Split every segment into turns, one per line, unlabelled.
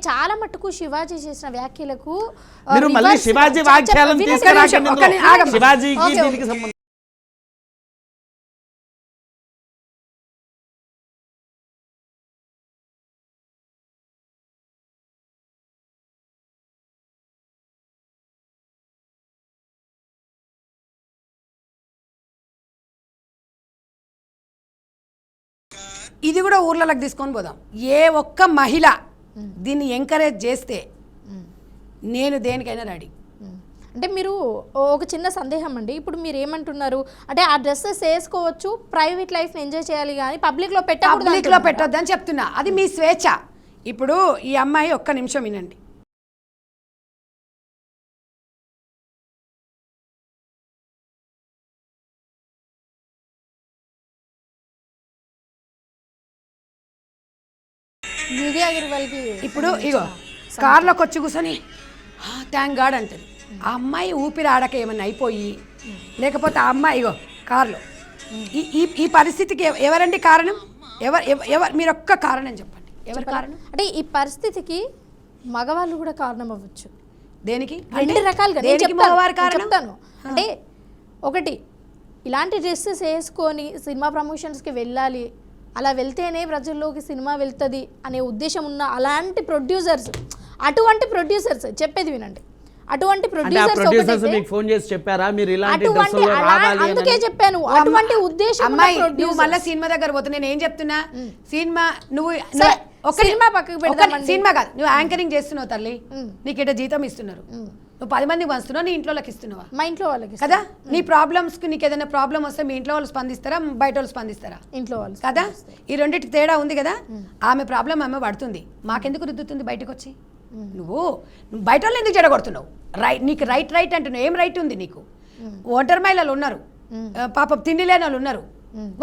చాలా మట్టుకు శివాజీ చేసిన వ్యాఖ్యలకు
మీరు మళ్ళీ శివాజీ వ్యాఖ్యలను తీసుకురాకండి. శివాజీకి దీనికి సంబంధం
ఇది కూడా ఊర్లలోకి తీసుకొని పోదాం. ఏ ఒక్క మహిళ దీన్ని ఎంకరేజ్ చేస్తే నేను దేనికైనా రెడీ.
అంటే మీరు ఒక చిన్న సందేహం అండి, ఇప్పుడు మీరు ఏమంటున్నారు అంటే ఆ డ్రెస్సెస్ వేసుకోవచ్చు, ప్రైవేట్ లైఫ్ని ఎంజాయ్ చేయాలి కానీ పబ్లిక్లో
పెట్టొద్దు అని చెప్తున్నా. అది మీ స్వేచ్ఛ. ఇప్పుడు ఈ అమ్మాయి ఒక్క నిమిషం వినండి. ఇప్పుడు ఇగో కార్లోకి వచ్చి కూర్చొని థ్యాంక్ గాడ్ అంటది. ఆ అమ్మాయి ఊపిరి ఆడక ఏమన్నా అయిపోయి, లేకపోతే ఆ అమ్మాయి ఇగో కార్లో ఈ పరిస్థితికి ఎవరండి కారణం? ఎవరు మీరు ఒక్క కారణం చెప్పండి. ఎవరు కారణం?
అంటే ఈ పరిస్థితికి మగవాళ్ళు కూడా కారణం అవ్వచ్చు.
దేనికి?
రెండు రకాలుగా చెప్తాను. అంటే ఒకటి, ఇలాంటి డ్రెస్సెస్ వేసుకొని సినిమా ప్రమోషన్స్కి వెళ్ళాలి, అలా వెళ్తేనే ప్రజల్లోకి సినిమా వెళ్తుంది అనే ఉద్దేశం ఉన్న అలాంటి ప్రొడ్యూసర్స్, అటువంటి ప్రొడ్యూసర్స్ చెప్పేది వినండి, అటువంటి ప్రొడ్యూసర్స్
మీకు ఫోన్ చేసి చెప్పారా మీరు ఇలాంటి
అందుకే చెప్పాను అటువంటి ఉద్దేశం.
నువ్వు మళ్ళీ సినిమా దగ్గర పోతే నేను ఏం చెప్తున్నా, సినిమా నువ్వు
సినిమా పక్కకు పెడతాం,
సినిమా కాదు, నువ్వు యాంకరింగ్ చేస్తున్నావు తల్లి, నీకు ఇట్లా జీతం ఇస్తున్నారు, నువ్వు 10 మందికి పంచుతున్నావు, నీ ఇంట్లో వాళ్ళకి ఇస్తున్నావా?
మా ఇంట్లో వాళ్ళకి
కదా. నీ ప్రాబ్లమ్స్కి నీకు ఏదైనా ప్రాబ్లం వస్తే మీ ఇంట్లో వాళ్ళు స్పందిస్తారా, బయట వాళ్ళు స్పందిస్తారా?
ఇంట్లో వాళ్ళు
కదా. ఈ రెండింటికి తేడా ఉంది కదా. ఆమె ప్రాబ్లం ఆమె పడుతుంది, మాకెందుకు రుద్దుతుంది బయటకు వచ్చి? నువ్వు బయట వాళ్ళు ఎందుకు జడగొడుతున్నావు? నీకు రైట్ అంటున్నావు. ఏం రైట్ ఉంది నీకు? ఒంటరి మహిళలు ఉన్నారు, పాపం తిండి లేని వాళ్ళు ఉన్నారు,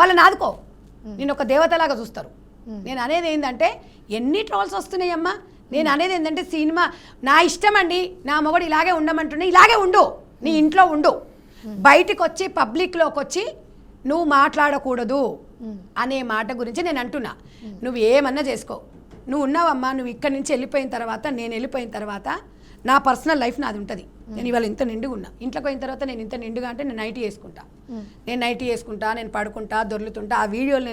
వాళ్ళని ఆదుకో. నేను ఒక దేవతలాగా చూస్తారు. నేను అనేది ఏంటంటే ఎన్ని ట్రోల్స్ వస్తున్నాయమ్మా. నేను అనేది ఏంటంటే సినిమా నా ఇష్టం అండి, నా మొగడు ఇలాగే ఉండమంటున్నా, ఇలాగే ఉండు, నీ ఇంట్లో ఉండు, బయటికి వచ్చి పబ్లిక్లోకి వచ్చి నువ్వు మాట్లాడకూడదు అనే మాట గురించి నేను అంటున్నా. నువ్వు ఏమన్నా చేసుకో, నువ్వు ఉన్నావమ్మా. నువ్వు ఇక్కడి నుంచి వెళ్ళిపోయిన తర్వాత, నేను వెళ్ళిపోయిన తర్వాత నా పర్సనల్ లైఫ్ నాది ఉంటుంది. నేను ఇవాళ ఇంత నిండుగా ఉన్నా, ఇంట్లోకి పోయిన తర్వాత నేను ఇంత నిండుగా అంటే నేను నైటీ వేసుకుంటా, నేను పడుకుంటా, దొర్లుతుంటా. ఆ వీడియోలు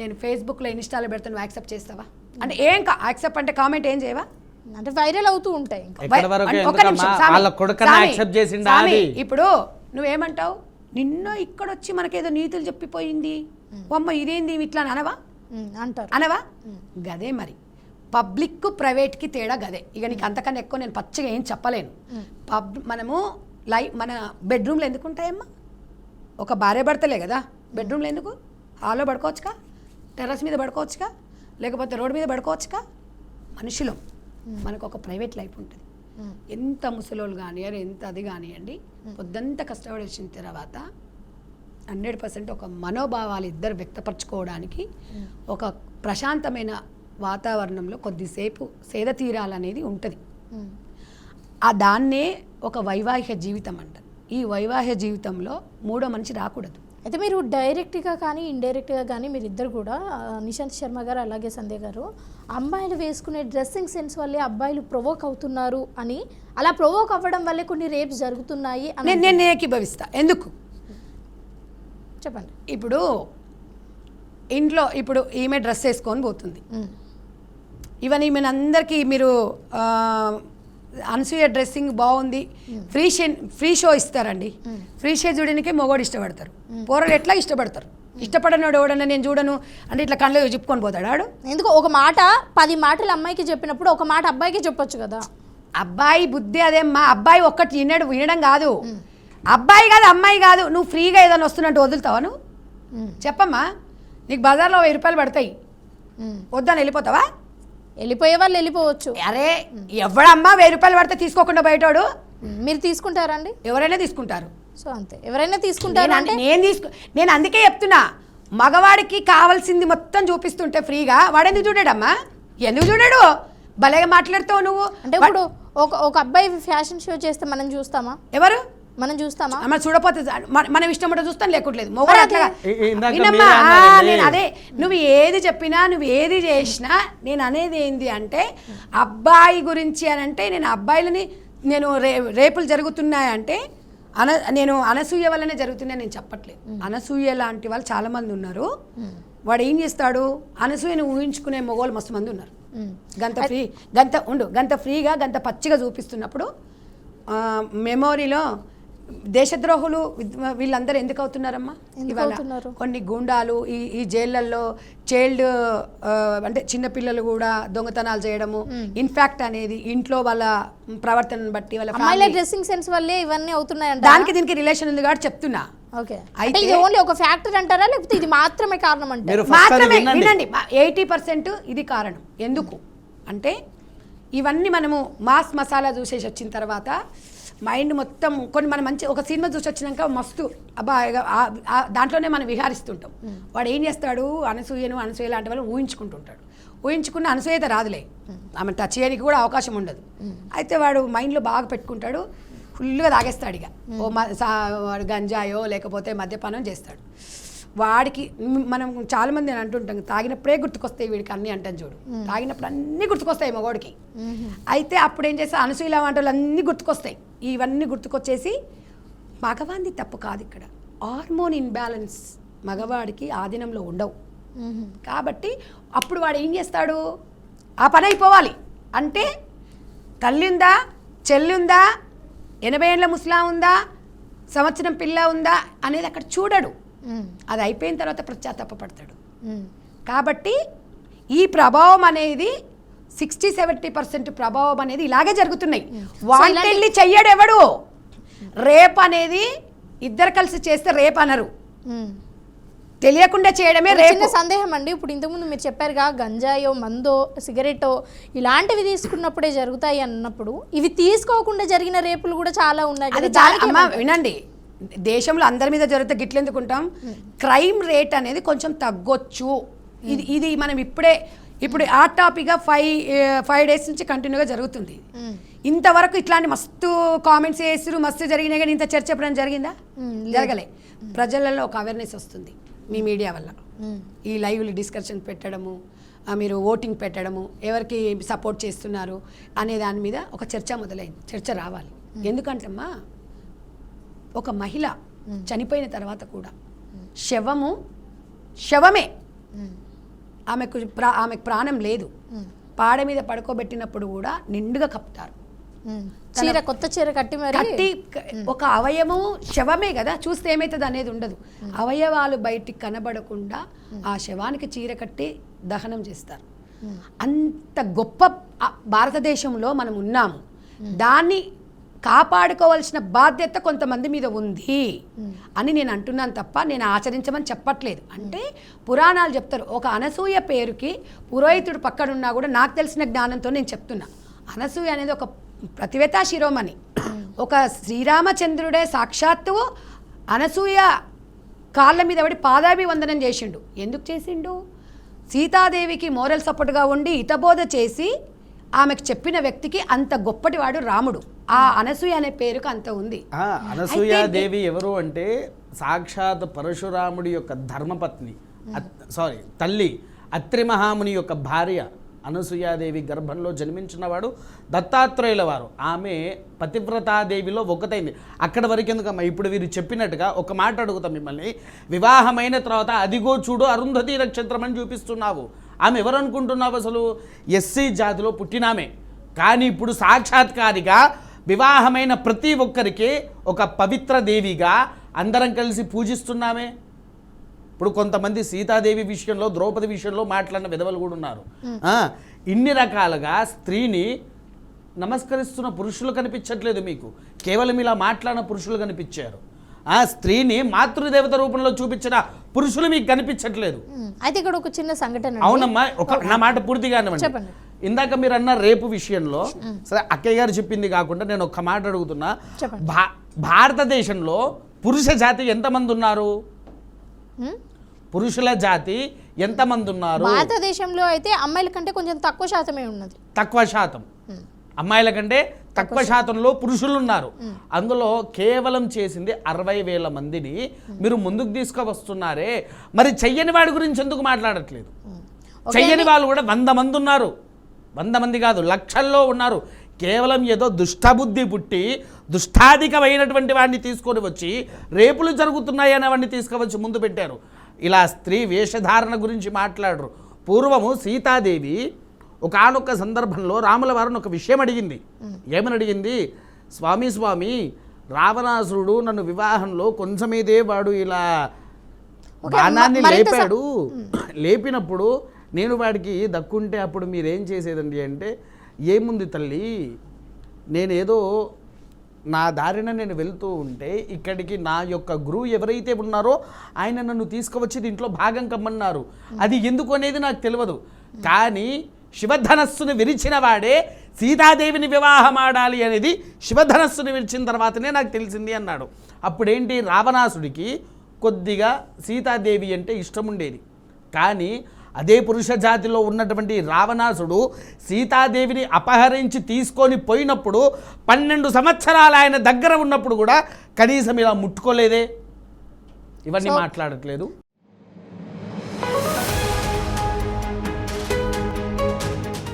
నేను ఫేస్బుక్లో ఇన్స్టాలో పెడతాను, యాక్సెప్ట్ చేస్తావా? అంటే ఏం యాక్సెప్ట్ అంటే కామెంట్ ఏం చేయవా?
అంటే వైరల్ అవుతూ ఉంటాయి.
ఇప్పుడు నువ్వేమంటావు? నిన్న ఇక్కడ వచ్చి మనకేదో నీతులు చెప్పిపోయింది, అమ్మ ఇదేంది ఇట్లా అనవా? అనవా? గదే మరి పబ్లిక్ ప్రైవేట్కి తేడా గదే. ఇక నీకు అంతకన్నా ఎక్కువ నేను పచ్చగా ఏం చెప్పలేను. మనము మన బెడ్రూమ్లో ఎందుకు ఉంటాయమ్మా? ఒక భార్య భర్తలే కదా. బెడ్రూమ్లో ఎందుకు? హాల్లో పడుకోవచ్చుగా, టెర్రస్ మీద పడుకోవచ్చుగా, లేకపోతే రోడ్డు మీద పడుకోవచ్చుగా. మనుషులం, మనకు ఒక ప్రైవేట్ లైఫ్ ఉంటుంది. ఎంత ముసలోళ్ళు కానివ్వరు, ఎంత అది కానివ్వండి, పొద్దంతా కష్టపడి వచ్చిన తర్వాత 100% ఒక మనోభావాలు ఇద్దరు వ్యక్తపరచుకోవడానికి ఒక ప్రశాంతమైన వాతావరణంలో కొద్దిసేపు సేద తీరాలనేది ఉంటుంది. దాన్నే ఒక వైవాహిక జీవితం అంటారు. ఈ వైవాహిక జీవితంలో మూడో మనిషి రాకూడదు.
అయితే మీరు డైరెక్ట్గా కానీ ఇండైరెక్ట్గా కానీ మీరు ఇద్దరు కూడా, నిశాంత్ శర్మ గారు అలాగే సంధ్య గారు, అమ్మాయిలు వేసుకునే డ్రెస్సింగ్ సెన్స్ వల్లే అబ్బాయిలు ప్రొవోక్ అవుతున్నారు అని, అలా ప్రొవోక్ అవ్వడం వల్లే కొన్ని రేప్స్ జరుగుతున్నాయి అని
నేను ఏకీభవిస్తా. ఎందుకు
చెప్పండి.
ఇప్పుడు ఇంట్లో ఇప్పుడు ఈమె డ్రెస్ వేసుకొని పోతుంది, ఈవెన్ ఈమె అందరికీ మీరు అనసూయ డ్రెస్సింగ్ బాగుంది, ఫ్రీ షో ఇస్తారండి. ఫ్రీ షో చూడడానికే మొగోడు ఇష్టపడతారు, పోరలు ఎట్లా ఇష్టపడతారు. ఇష్టపడనోడు ఎవడన్నా నేను చూడను అంటే ఇట్లా కళ్ళు చెప్పుకొని పోతాడు ఆడు.
ఎందుకు ఒక మాట 10 మాటలు అమ్మాయికి చెప్పినప్పుడు ఒక మాట అబ్బాయికి చెప్పొచ్చు కదా.
అబ్బాయి బుద్ధి అదేమ్మా. అబ్బాయి ఒక్కటి వినడం కాదు, అబ్బాయి కాదు అమ్మాయి కాదు. నువ్వు ఫ్రీగా ఏదైనా వస్తున్నట్టు వదులుతావా? నువ్వు చెప్పమ్మా. నీకు బజార్లో 1000 రూపాయలు పడతాయి, వద్దని వెళ్ళిపోతావా?
వెళ్ళిపోయే వాళ్ళు వెళ్ళిపోవచ్చు.
అరే ఎవడమ్మా 1000 రూపాయలు పడితే తీసుకోకుండా బయటోడు?
మీరు తీసుకుంటారండి?
ఎవరైనా తీసుకుంటారు.
సో అంతే, ఎవరైనా తీసుకుంటారు. అంటే
నేను అందుకే చెప్తున్నా, మగవాడికి కావాల్సింది మొత్తం చూపిస్తుంటే ఫ్రీగా వాడెందుకు చూడాడమ్మా? ఎందుకు చూడాడు? భలేగా మాట్లాడుతావు నువ్వు.
అంటే ఇప్పుడు ఒక అబ్బాయి ఫ్యాషన్ షో చేస్తే మనం చూస్తామా?
ఎవరు
మనం చూస్తామా?
మనం చూడపోతే మనం ఇష్టం కూడా చూస్తాం, లేకుంటలేదు మొగడు
మరి
అట్లా
ఇందాక
వినమ్మా,
మీరే అన్నారండి.
నేను అదే నువ్వు ఏది చెప్పినా నువ్వు ఏది చేసినా నేను అనేది ఏంది అంటే అబ్బాయి గురించి అని అంటే నేను అబ్బాయిలని నేను రేపులు జరుగుతున్నాయంటే నేను అనసూయ వల్లనే జరుగుతున్నాయి నేను చెప్పట్లేదు. అనసూయ లాంటి వాళ్ళు చాలా మంది ఉన్నారు. వాడు ఏం చేస్తాడు, అనసూయను ఊహించుకునే మగవాళ్ళు మస్తు మంది ఉన్నారు. గంత ఫ్రీగా గంత పచ్చిగా చూపిస్తున్నప్పుడు మెమోరీలో దేశద్రోహులు వీళ్ళందరూ ఎందుకు అవుతున్నారమ్మా ఇవాళ? కొన్ని గూండాలు ఈ జైళ్ళల్లో చైల్డ్ అంటే చిన్నపిల్లలు కూడా దొంగతనాలు చేయడము, ఇన్ఫాక్ట్ అనేది ఇంట్లో వాళ్ళ ప్రవర్తనను బట్టి వాళ్ళ
డ్రెస్సింగ్ సెన్స్ వల్లే ఇవన్నీ అవుతున్నాయంట.
దానికి దీనికి రిలేషన్ ఉంది కాబట్టి చెప్తున్నా.
ఓకే, అయితే ఇది ఓన్లీ ఒక ఫ్యాక్టర్ అంటారా, లేకపోతే ఇది మాత్రమే కారణం అంటారా?
మాత్రమే వినండి, 80% ఇది కారణం. ఎందుకు అంటే ఇవన్నీ మనము మాస్ మసాలా చూసేసి వచ్చిన తర్వాత మైండ్ మొత్తం కొన్ని మనం మంచి ఒక సినిమా చూసి వచ్చినాక మస్తు అబ్బా దాంట్లోనే మనం విహారిస్తుంటాం. వాడు ఏం చేస్తాడు, అనసూయ లాంటి వాళ్ళు ఊహించుకుంటుంటాడు. ఊహించుకున్న అనసూయత రాదులే, ఆమె టచ్ చేయడానికి కూడా అవకాశం ఉండదు. అయితే వాడు మైండ్లో బాగా పెట్టుకుంటాడు, ఫుల్గా తాగేస్తాడు. ఇక వాడు గంజాయో లేకపోతే మద్యపానం చేస్తాడు. వాడికి మనం చాలామంది అని అంటుంటాం తాగినప్పుడే గుర్తుకొస్తాయి వీడికి అన్నీ అంటాం చూడు, తాగినప్పుడు అన్నీ గుర్తుకొస్తాయి మగవాడికి. అయితే అప్పుడు ఏం చేస్తా, అనసూయ లాంటి వాళ్ళు అన్నీ గుర్తుకొస్తాయి. ఇవన్నీ గుర్తుకొచ్చేసి మగవాడిది తప్పు కాదు ఇక్కడ, హార్మోన్ ఇన్బ్యాలెన్స్ మగవాడికి ఆధీనంలో ఉండవు. కాబట్టి అప్పుడు వాడు ఏం చేస్తాడు, ఆ పని అయిపోవాలి అంటే తల్లి ఉందా, చెల్లి ఉందా, 80 ఏళ్ళ ముసలా ఉందా, సంవత్సరం పిల్ల ఉందా అనేది అక్కడ చూడడు. అది అయిపోయిన తర్వాత పశ్చాత్తాపడతాడు. కాబట్టి ఈ ప్రభావం అనేది 60-70% ప్రభావం అనేది ఇలాగే జరుగుతున్నాయి. వాంటెళ్ళి చెయ్యడు ఎవడు. రేప్ అనేది ఇద్దరు కలిసి చేస్తే రేప్ అనరు, తెలియకుండా చేయడమే రేప్.
చిన్న సందేహం అండి, ఇప్పుడు ఇంతకుముందు మీరు చెప్పారుగా గంజాయో మందో సిగరెటో ఇలాంటివి తీసుకున్నప్పుడే జరుగుతాయి అన్నప్పుడు ఇవి తీసుకోకుండా జరిగిన రేపులు కూడా చాలా ఉన్నాయి కదా.
వినండి, దేశంలో అందరి మీద జరిగితే గిట్లెందుకుంటాం, క్రైమ్ రేట్ అనేది కొంచెం తగ్గొచ్చు. ఇది మనం ఇప్పుడు ఆ టాపిక్గా 5 days నుంచి కంటిన్యూగా జరుగుతుంది. ఇంతవరకు ఇట్లాంటి మస్తు కామెంట్స్ చేస్తారు, మస్తు జరిగినాయి, కానీ ఇంత చర్చ ఎప్పుడైనా జరిగిందా? జరగలే. ప్రజలలో ఒక అవేర్నెస్ వస్తుంది మీ మీడియా వల్ల. ఈ లైవ్లు డిస్కషన్ పెట్టడము, మీరు ఓటింగ్ పెట్టడము, ఎవరికి సపోర్ట్ చేస్తున్నారు అనే దాని మీద ఒక చర్చ మొదలైంది. చర్చ రావాలి. ఎందుకంటమ్మా ఒక మహిళ చనిపోయిన తర్వాత కూడా శవమే, ఆమెకు ప్రాణం లేదు, పాడ మీద పడుకోబెట్టినప్పుడు కూడా నిండుగా కప్పుతారు.
కొత్త చీర కట్టి
ఒక అవయవం శవమే కదా, చూస్తే ఏమవుతుంది అనేది ఉండదు. అవయవాలు బయటికి కనబడకుండా ఆ శవానికి చీర కట్టి దహనం చేస్తారు. అంత గొప్ప భారతదేశంలో మనం ఉన్నాము. దాన్ని కాపాడుకోవాల్సిన బాధ్యత కొంతమంది మీద ఉంది అని నేను అంటున్నాను తప్ప నేను ఆచరించమని చెప్పట్లేదు. అంటే పురాణాలు చెప్తారు, ఒక అనసూయ పేరుకి పురోహితుడు పక్కనున్నా కూడా నాకు తెలిసిన జ్ఞానంతో నేను చెప్తున్నా. అనసూయ అనేది ఒక ప్రతివేతా శిరోమణి. ఒక శ్రీరామచంద్రుడే సాక్షాత్తు అనసూయ కాళ్ళ మీద పడి పాదాభివందనం చేసిండు. ఎందుకు చేసిండు? సీతాదేవికి మోరల్ సపోర్ట్గా ఉండి హితబోధ చేసి ఆమెకు చెప్పిన వ్యక్తికి అంత గొప్పటివాడు రాముడు. ఆ అనసూయ అనే పేరుకు అంత ఉంది.
అనసూయాదేవి ఎవరు అంటే సాక్షాత్ పరశురాముడి యొక్క ధర్మపత్ని, తల్లి, అత్రి మహాముని యొక్క భార్య అనసూయాదేవి గర్భంలో జన్మించినవాడు దత్తాత్రేయుల వారు. ఆమె పతివ్రతాదేవిలో ఒకటైంది. అక్కడ వరకు ఎందుకమ్మా, ఇప్పుడు వీరు చెప్పినట్టుగా ఒక మాట అడుగుతాం మిమ్మల్ని, వివాహమైన తర్వాత అదిగో చూడు అరుంధతి నక్షత్రం అని చూపిస్తున్నావు, ఆమె ఎవరు అనుకుంటున్నావు? అసలు ఎస్సీ జాతిలో పుట్టినామే, కానీ ఇప్పుడు సాక్షాత్కారిగా వివాహమైన ప్రతి ఒక్కరికి ఒక పవిత్ర దేవిగా అందరం కలిసి పూజిస్తున్నామే. ఇప్పుడు కొంతమంది సీతాదేవి విషయంలో, ద్రౌపది విషయంలో మాట్లాడిన విధవలు కూడా ఉన్నారు. ఇన్ని రకాలుగా స్త్రీని నమస్కరిస్తున్న పురుషులు కనిపించట్లేదు మీకు, కేవలం ఇలా మాట్లాడిన పురుషులు కనిపించారు. ఆ స్త్రీని మాతృదేవత రూపంలో చూపించిన పురుషులు మీకు కనిపించట్లేదు.
అయితే ఇక్కడ ఒక చిన్న సంఘటన.
అవునమ్మా, నా మాట పూర్తిగా
చెప్పండి.
ఇందాక మీరు అన్న రేపు విషయంలో సరే అక్కయ్య గారు చెప్పింది కాకుండా నేను ఒక్క మాట అడుగుతున్నా. భారతదేశంలో పురుష జాతి ఎంతమంది ఉన్నారు? పురుషుల జాతి ఎంతమంది ఉన్నారు?
భారతదేశంలో అయితే అమ్మాయిల కంటే కొంచెం తక్కువ శాతమే ఉన్నది.
తక్కువ శాతం, అమ్మాయిల కంటే తక్కువ శాతంలో పురుషులు ఉన్నారు. అందులో కేవలం చేసింది 60,000 మందిని మీరు ముందుకు తీసుకువస్తున్నారే, మరి చెయ్యని వాడి గురించి ఎందుకు మాట్లాడట్లేదు? చెయ్యని వాళ్ళు కూడా 100 మంది ఉన్నారు. 100 మంది కాదు, లక్షల్లో ఉన్నారు. కేవలం ఏదో దుష్టబుద్ధి పుట్టి దుష్టాధికమైనటువంటి వాడిని తీసుకొని వచ్చి రేపులు జరుగుతున్నాయి అనే వాడిని తీసుకువచ్చి ముందు పెట్టారు. ఇలా స్త్రీ వేషధారణ గురించి మాట్లాడరు. పూర్వము సీతాదేవి ఒకానొక సందర్భంలో రాముల వారిని ఒక విషయం అడిగింది. ఏమని అడిగింది? స్వామి రావణాసురుడు నన్ను వివాహంలో కొంచెమేదే వాడు ఇలా బాణాన్ని లేపాడు, లేపినప్పుడు నేను వాడికి దక్కుంటే అప్పుడు మీరేం చేసేదండి అంటే, ఏముంది తల్లి, నేనేదో నా దారిన నేను వెళ్తూ ఉంటే ఇక్కడికి నా యొక్క గురువు ఎవరైతే ఉన్నారో ఆయన నన్ను తీసుకువచ్చి దీంట్లో భాగం కమ్మన్నారు. అది ఎందుకు అనేది నాకు తెలియదు, కానీ శివధనస్సును విరిచిన వాడే సీతాదేవిని వివాహం ఆడాలి అనేది శివధనస్సును విరిచిన తర్వాతనే నాకు తెలిసింది అన్నాడు. అప్పుడేంటి, రావణాసుడికి కొద్దిగా సీతాదేవి అంటే ఇష్టం ఉండేది. కానీ అదే పురుష జాతిలో ఉన్నటువంటి రావణాసుడు సీతాదేవిని అపహరించి తీసుకొని పోయినప్పుడు 12 సంవత్సరాలు ఆయన దగ్గర ఉన్నప్పుడు కూడా కనీసం ఇలా ముట్టుకోలేదే. ఇవన్నీ మాట్లాడట్లేదు.